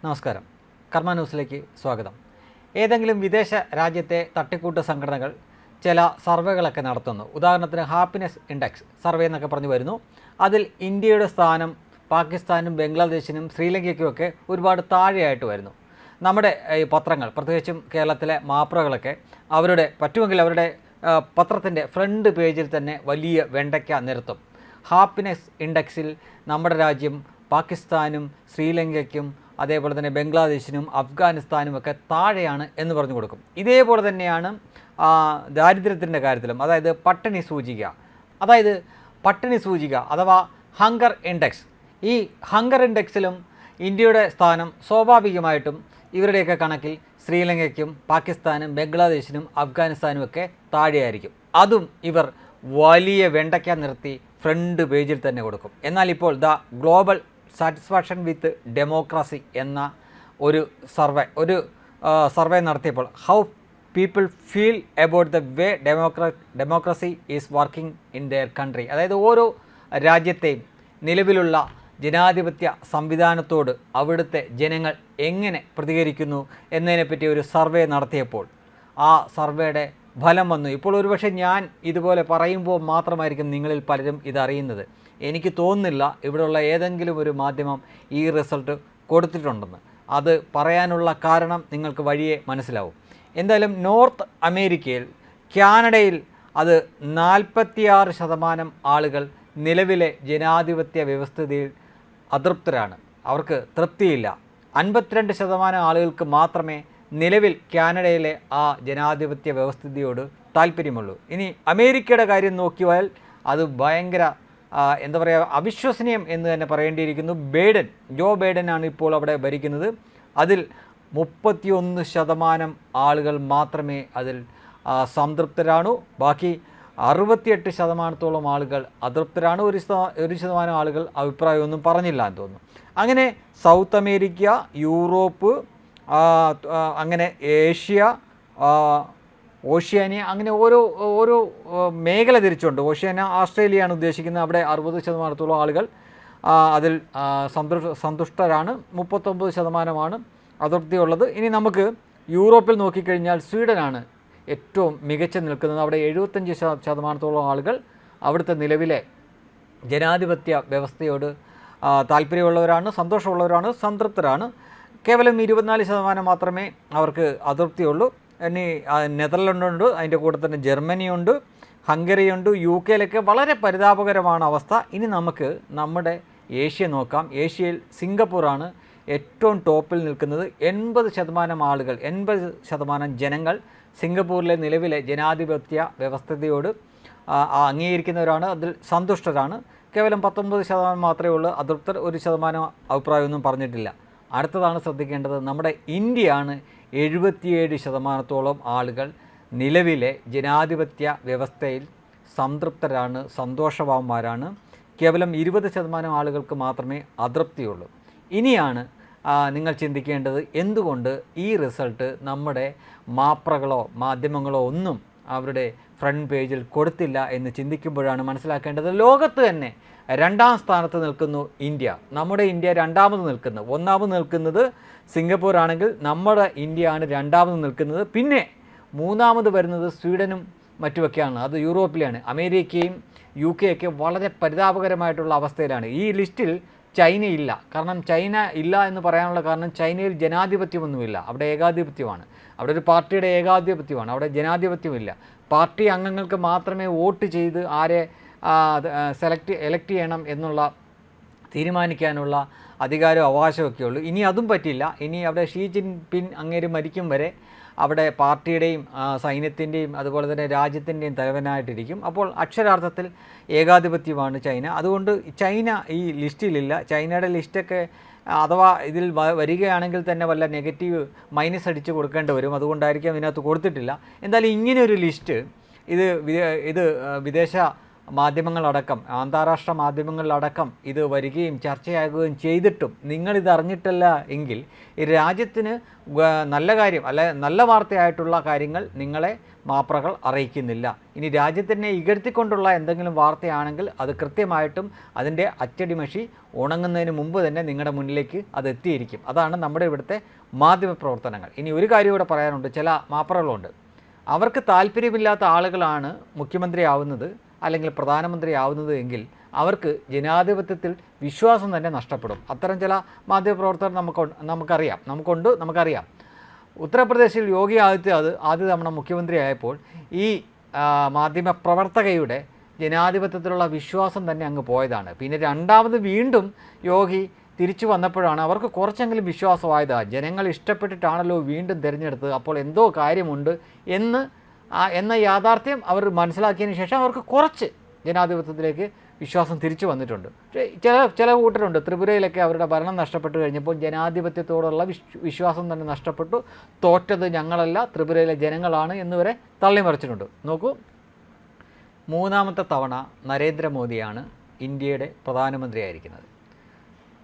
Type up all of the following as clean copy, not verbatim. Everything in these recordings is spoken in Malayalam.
നമസ്കാരം. കർമ്മ ന്യൂസിലേക്ക് സ്വാഗതം. ഏതെങ്കിലും വിദേശ രാജ്യത്തെ തട്ടിക്കൂട്ട് സംഘടനകൾ ചില സർവേകളൊക്കെ നടത്തുന്നു. ഉദാഹരണത്തിന് ഹാപ്പിനെസ് ഇൻഡെക്സ് സർവേ എന്നൊക്കെ പറഞ്ഞു വരുന്നു. അതിൽ ഇന്ത്യയുടെ സ്ഥാനം പാകിസ്ഥാനും ബംഗ്ലാദേശിനും ശ്രീലങ്കയ്ക്കുമൊക്കെ ഒരുപാട് താഴെയായിട്ട് വരുന്നു. നമ്മുടെ ഈ പത്രങ്ങൾ, പ്രത്യേകിച്ചും കേരളത്തിലെ മാപ്രകളൊക്കെ പറ്റുമെങ്കിൽ അവരുടെ പത്രത്തിൻ്റെ ഫ്രണ്ട് പേജിൽ തന്നെ വലിയ വെണ്ടയ്ക്ക നിരത്തും. ഹാപ്പിനെസ് ഇൻഡെക്സിൽ നമ്മുടെ രാജ്യം പാകിസ്ഥാനും ശ്രീലങ്കയ്ക്കും അതേപോലെ തന്നെ ബംഗ്ലാദേശിനും അഫ്ഗാനിസ്ഥാനും ഒക്കെ താഴെയാണ് എന്ന് പറഞ്ഞു കൊടുക്കും. ഇതേപോലെ തന്നെയാണ് ദാരിദ്ര്യത്തിൻ്റെ കാര്യത്തിലും, അതായത് പട്ടിണി സൂചിക അഥവാ ഹങ്കർ ഇൻഡെക്സ്. ഈ ഹങ്കർ ഇൻഡെക്സിലും ഇന്ത്യയുടെ സ്ഥാനം സ്വാഭാവികമായിട്ടും ഇവരുടെയൊക്കെ കണക്കിൽ ശ്രീലങ്കയ്ക്കും പാകിസ്ഥാനും ബംഗ്ലാദേശിനും അഫ്ഗാനിസ്ഥാനും ഒക്കെ താഴെയായിരിക്കും. അതും ഇവർ വലിയ വെണ്ടയ്ക്ക നിർത്തി ഫ്രണ്ട് പേജിൽ തന്നെ കൊടുക്കും. എന്നാൽ ഇപ്പോൾ ഗ്ലോബൽ സാറ്റിസ്ഫാക്ഷൻ വിത്ത് ഡെമോക്രസി എന്ന ഒരു സർവേ നടത്തിയപ്പോൾ how people feel about the way democracy is working in there country, അതായത് ഓരോ രാജ്യത്തെയും നിലവിലുള്ള ജനാധിപത്യ സംവിധാനത്തോട് അവിടുത്തെ ജനങ്ങൾ എങ്ങനെ പ്രതികരിക്കുന്നു എന്നതിനെപ്പറ്റി ഒരു സർവേ നടത്തിയപ്പോൾ ആ സർവേയുടെ ഫലം വന്നു. ഇപ്പോൾ ഒരുപക്ഷെ ഞാൻ ഇതുപോലെ പറയുമ്പോൾ മാത്രമായിരിക്കും നിങ്ങളിൽ പലരും ഇതറിയുന്നത്. എനിക്ക് തോന്നുന്നില്ല ഇവിടെയുള്ള ഏതെങ്കിലും ഒരു മാധ്യമം ഈ റിസൾട്ട് കൊടുത്തിട്ടുണ്ടെന്ന്. അത് പറയാനുള്ള കാരണം നിങ്ങൾക്ക് വഴിയെ മനസ്സിലാവും. എന്തായാലും അമേരിക്കയിൽ, കാനഡയിൽ അത് 46% ആളുകൾ നിലവിലെ ജനാധിപത്യ വ്യവസ്ഥിതിയിൽ അതൃപ്തരാണ്, അവർക്ക് തൃപ്തിയില്ല. 52% ആളുകൾക്ക് മാത്രമേ നിലവിൽ കാനഡയിലെ ആ ജനാധിപത്യ വ്യവസ്ഥിതിയോട് താല്പര്യമുള്ളൂ. ഇനി അമേരിക്കയുടെ കാര്യം നോക്കിയാൽ അത് ഭയങ്കര അവിശ്വസനീയം എന്ന് തന്നെ പറയേണ്ടിയിരിക്കുന്നു. ജോ ബൈഡനാണ് ഇപ്പോൾ അവിടെ ഭരിക്കുന്നത്. അതിൽ 31% ആളുകൾ മാത്രമേ അതിൽ സംതൃപ്തരാണു. ബാക്കി 68% ആളുകൾ അതൃപ്തരാണ്. 1% ആളുകൾ അഭിപ്രായമൊന്നും പറഞ്ഞില്ല എന്ന് തോന്നുന്നു. അങ്ങനെ സൗത്ത് അമേരിക്ക, യൂറോപ്പ്, അങ്ങനെ ഏഷ്യ, ഓഷ്യാനിയ, അങ്ങനെ ഓരോ മേഖല തിരിച്ചുണ്ട്. ഓഷ്യാനിയ ആസ്ട്രേലിയയാണ് ഉദ്ദേശിക്കുന്നത്. അവിടെ 60% ആളുകൾ അതിൽ സന്തുഷ്ടരാണ്. 39% അതൃപ്തിയുള്ളത്. ഇനി നമുക്ക് യൂറോപ്പിൽ നോക്കിക്കഴിഞ്ഞാൽ സ്വീഡനാണ് ഏറ്റവും മികച്ച നിൽക്കുന്നത്. അവിടെ 75% ആളുകൾ അവിടുത്തെ നിലവിലെ ജനാധിപത്യ വ്യവസ്ഥയോട് താല്പര്യമുള്ളവരാണ്, സന്തോഷമുള്ളവരാണ്, സംതൃപ്തരാണ്. കേവലം 24% മാത്രമേ അവർക്ക് അതൃപ്തിയുള്ളൂ. ഇനി നെതർലൻഡുണ്ട്, അതിൻ്റെ കൂടെ തന്നെ ജർമ്മനിയുണ്ട്, ഹംഗറിയുണ്ട്, UK വളരെ പരിതാപകരമാണ് അവസ്ഥ. ഇനി നമുക്ക് നമ്മുടെ ഏഷ്യ നോക്കാം. ഏഷ്യയിൽ സിംഗപ്പൂറാണ് ഏറ്റവും ടോപ്പിൽ നിൽക്കുന്നത്. 80% ജനങ്ങൾ സിംഗപ്പൂരിലെ നിലവിലെ ജനാധിപത്യ വ്യവസ്ഥയോട് അംഗീകരിക്കുന്നവരാണ്, അതിൽ സന്തുഷ്ടരാണ്. കേവലം 19% മാത്രമേ ഉള്ളൂ അതൃപ്തർ. 1% അഭിപ്രായമൊന്നും പറഞ്ഞിട്ടില്ല. അടുത്തതാണ് ശ്രദ്ധിക്കേണ്ടത്, നമ്മുടെ ഇന്ത്യയാണ്. 77% ആളുകൾ നിലവിലെ ജനാധിപത്യ വ്യവസ്ഥയിൽ സംതൃപ്തരാണ്, സന്തോഷവാന്മാരാണ്. കേവലം 20% ആളുകൾക്ക് മാത്രമേ അതൃപ്തിയുള്ളൂ. ഇനിയാണ് നിങ്ങൾ ചിന്തിക്കേണ്ടത്, എന്തുകൊണ്ട് ഈ റിസൾട്ട് നമ്മുടെ മാപ്രകളോ മാധ്യമങ്ങളോ ഒന്നും അവരുടെ ഫ്രണ്ട് പേജിൽ കൊടുത്തില്ല എന്ന് ചിന്തിക്കുമ്പോഴാണ് മനസ്സിലാക്കേണ്ടത്. ലോകത്ത് തന്നെ 2ാം സ്ഥാനത്ത് നിൽക്കുന്നു ഇന്ത്യ. നമ്മുടെ ഇന്ത്യ 2ാമത് നിൽക്കുന്നു. 1ാമത് നിൽക്കുന്നത് സിംഗപ്പൂർ ആണെങ്കിൽ നമ്മുടെ ഇന്ത്യയാണ് 2ാമത് നിൽക്കുന്നത്. പിന്നെ 3ാമത് വരുന്നത് സ്വീഡനും മറ്റുമൊക്കെയാണ്, അത് യൂറോപ്പിലാണ്. അമേരിക്കയും UK വളരെ പരിതാപകരമായിട്ടുള്ള അവസ്ഥയിലാണ്. ഈ ലിസ്റ്റിൽ ചൈന ഇല്ല. കാരണം ചൈന ഇല്ല എന്ന് പറയാനുള്ള കാരണം, ചൈനയിൽ ജനാധിപത്യമൊന്നുമില്ല, അവിടെ ഏകാധിപത്യമാണ്. അവിടെ ഒരു പാർട്ടിയുടെ ഏകാധിപത്യമാണ്, അവിടെ ജനാധിപത്യമില്ല. പാർട്ടി അംഗങ്ങൾക്ക് മാത്രമേ വോട്ട് ചെയ്ത് ആരെ എലക്ട് ചെയ്യണം എന്നുള്ള തീരുമാനിക്കാനുള്ള അധികാരവും അവകാശമൊക്കെ ഉള്ളൂ. ഇനി അതും പറ്റില്ല. ഇനി അവിടെ ഷീ ജിൻപിങ് അങ്ങേര് മരിക്കും വരെ അവിടെ പാർട്ടിയുടെയും സൈന്യത്തിൻ്റെയും അതുപോലെ തന്നെ രാജ്യത്തിൻ്റെയും തലവനായിട്ടിരിക്കും. അപ്പോൾ അക്ഷരാർത്ഥത്തിൽ ഏകാധിപത്യമാണ് ചൈന. അതുകൊണ്ട് ചൈന ഈ ലിസ്റ്റിലില്ല. ചൈനയുടെ ലിസ്റ്റൊക്കെ അഥവാ ഇതിൽ വരികയാണെങ്കിൽ തന്നെ വല്ല നെഗറ്റീവ് മൈനസ് അടിച്ച് കൊടുക്കേണ്ടി വരും. അതുകൊണ്ടായിരിക്കും ഇതിനകത്ത് കൊടുത്തിട്ടില്ല. എന്തായാലും ഇങ്ങനെയൊരു ലിസ്റ്റ് ഇത് വിദേശ മാധ്യമങ്ങളടക്കം അന്താരാഷ്ട്ര മാധ്യമങ്ങളിലടക്കം ഇത് വരികയും ചർച്ചയാകുകയും ചെയ്തിട്ടും നിങ്ങളിത് അറിഞ്ഞിട്ടില്ല എങ്കിൽ ഈ രാജ്യത്തിന് നല്ല കാര്യം നല്ല വാർത്തയായിട്ടുള്ള കാര്യങ്ങൾ നിങ്ങളെ മാപ്രകൾ അറിയിക്കുന്നില്ല. ഇനി രാജ്യത്തിനെ ഇകഴ്ത്തിക്കൊണ്ടുള്ള എന്തെങ്കിലും വാർത്തയാണെങ്കിൽ അത് കൃത്യമായിട്ടും അതിൻ്റെ അച്ചടിമഷി ഉണങ്ങുന്നതിന് മുമ്പ് തന്നെ നിങ്ങളുടെ മുന്നിലേക്ക് അത് എത്തിയിരിക്കും. അതാണ് നമ്മുടെ ഇവിടുത്തെ മാധ്യമപ്രവർത്തനങ്ങൾ. ഇനി ഒരു കാര്യം കൂടെ പറയാനുണ്ട്. ചില മാപ്രകളുണ്ട്, അവർക്ക് താല്പര്യമില്ലാത്ത ആളുകളാണ് മുഖ്യമന്ത്രി ആവുന്നത് അല്ലെങ്കിൽ പ്രധാനമന്ത്രി ആവുന്നത് എങ്കിൽ അവർക്ക് ജനാധിപത്യത്തിൽ വിശ്വാസം തന്നെ നഷ്ടപ്പെടും. അത്തരം ചില മാധ്യമപ്രവർത്തകർ നമുക്കറിയാം. ഉത്തർപ്രദേശിൽ യോഗി ആദ്യ തവണ മുഖ്യമന്ത്രിയായപ്പോൾ ഈ മാധ്യമപ്രവർത്തകയുടെ ജനാധിപത്യത്തിലുള്ള വിശ്വാസം തന്നെ അങ്ങ് പോയതാണ്. പിന്നെ രണ്ടാമത് വീണ്ടും യോഗി തിരിച്ചു വന്നപ്പോഴാണ് അവർക്ക് കുറച്ചെങ്കിലും വിശ്വാസമായത്. ജനങ്ങൾ ഇഷ്ടപ്പെട്ടിട്ടാണല്ലോ വീണ്ടും തിരഞ്ഞെടുത്തത്, അപ്പോൾ എന്തോ കാര്യമുണ്ട് എന്ന യാഥാർത്ഥ്യം അവർ മനസ്സിലാക്കിയതിന് ശേഷം അവർക്ക് കുറച്ച് ജനാധിപത്യത്തിലേക്ക് വിശ്വാസം തിരിച്ചു വന്നിട്ടുണ്ട്. പക്ഷേ ചില കൂട്ടരുണ്ട്, ത്രിപുരയിലൊക്കെ അവരുടെ ഭരണം നഷ്ടപ്പെട്ടു കഴിഞ്ഞപ്പോൾ ജനാധിപത്യത്തോടുള്ള വിശ്വാസം തന്നെ നഷ്ടപ്പെട്ടു. തോറ്റത് ഞങ്ങളല്ല, ത്രിപുരയിലെ ജനങ്ങളാണ് എന്നുവരെ തള്ളിമറിച്ചിട്ടുണ്ട്. നോക്കൂ, മൂന്നാമത്തെ തവണ നരേന്ദ്രമോദിയാണ് ഇന്ത്യയുടെ പ്രധാനമന്ത്രിയായിരിക്കുന്നത്.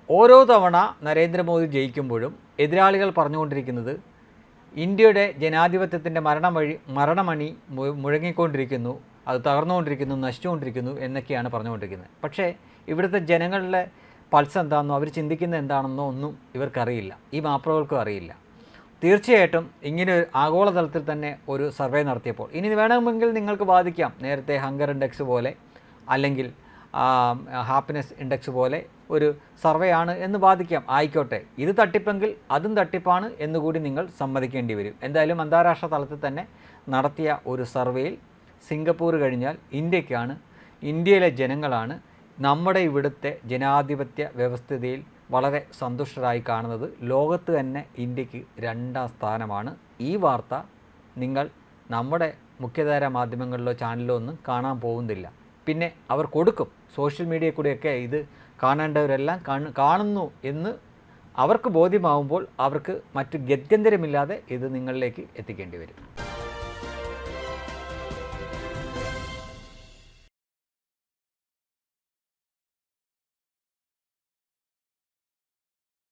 ഓരോ തവണ നരേന്ദ്രമോദി ജയിക്കുമ്പോഴും എതിരാളികൾ പറഞ്ഞുകൊണ്ടിരിക്കുന്നത് ഇന്ത്യയുടെ ജനാധിപത്യത്തിൻ്റെ മരണമണി മുഴങ്ങിക്കൊണ്ടിരിക്കുന്നു, അത് തകർന്നുകൊണ്ടിരിക്കുന്നു, നശിച്ചുകൊണ്ടിരിക്കുന്നു എന്നൊക്കെയാണ് പറഞ്ഞുകൊണ്ടിരിക്കുന്നത്. പക്ഷേ ഇവിടുത്തെ ജനങ്ങളുടെ പൾസ് എന്താണെന്നോ അവർ ചിന്തിക്കുന്നത് എന്താണെന്നോ ഒന്നും ഇവർക്കറിയില്ല, ഈ മാപ്രകൾക്കും അറിയില്ല. തീർച്ചയായിട്ടും ഇങ്ങനെ ആഗോളതലത്തിൽ തന്നെ ഒരു സർവേ നടത്തിയപ്പോൾ ഇനി വേണമെങ്കിൽ നിങ്ങൾക്ക് വാദിക്കാം, നേരത്തെ ഹങ്കർ ഇൻഡെക്സ് പോലെ അല്ലെങ്കിൽ ഹാപ്പിനെസ് ഇൻഡെക്സ് പോലെ ഒരു സർവേ ആണ് എന്ന് വാദിക്കാം. ആയിക്കോട്ടെ, ഇത് തട്ടിപ്പെങ്കിൽ അതും തട്ടിപ്പാണ് എന്നുകൂടി നിങ്ങൾ സമ്മതിക്കേണ്ടി വരും. എന്തായാലും അന്താരാഷ്ട്ര തലത്തിൽ തന്നെ നടത്തിയ ഒരു സർവേയിൽ സിംഗപ്പൂർ കഴിഞ്ഞാൽ ഇന്ത്യയിലെ ജനങ്ങളാണ് നമ്മുടെ ഇവിടുത്തെ ജനാധിപത്യ വ്യവസ്ഥിതിയിൽ വളരെ സന്തുഷ്ടരായി കാണുന്നത്. ലോകത്ത് തന്നെ ഇന്ത്യക്ക് 2ാം സ്ഥാനമാണ്. ഈ വാർത്ത നിങ്ങൾ നമ്മുടെ മുഖ്യധാര മാധ്യമങ്ങളിലോ ചാനലിലോ ഒന്നും കാണാൻ പോകുന്നില്ല. പിന്നെ അവർ കൊടുക്കും, സോഷ്യൽ മീഡിയയിൽ കൂടെയൊക്കെ ഇത് കാണേണ്ടവരെല്ലാം കാണുന്നു എന്ന് അവർക്ക് ബോധ്യമാവുമ്പോൾ അവർക്ക് മറ്റു ഗത്യന്തരമില്ലാതെ ഇത് നിങ്ങളിലേക്ക് എത്തിക്കേണ്ടി വരും.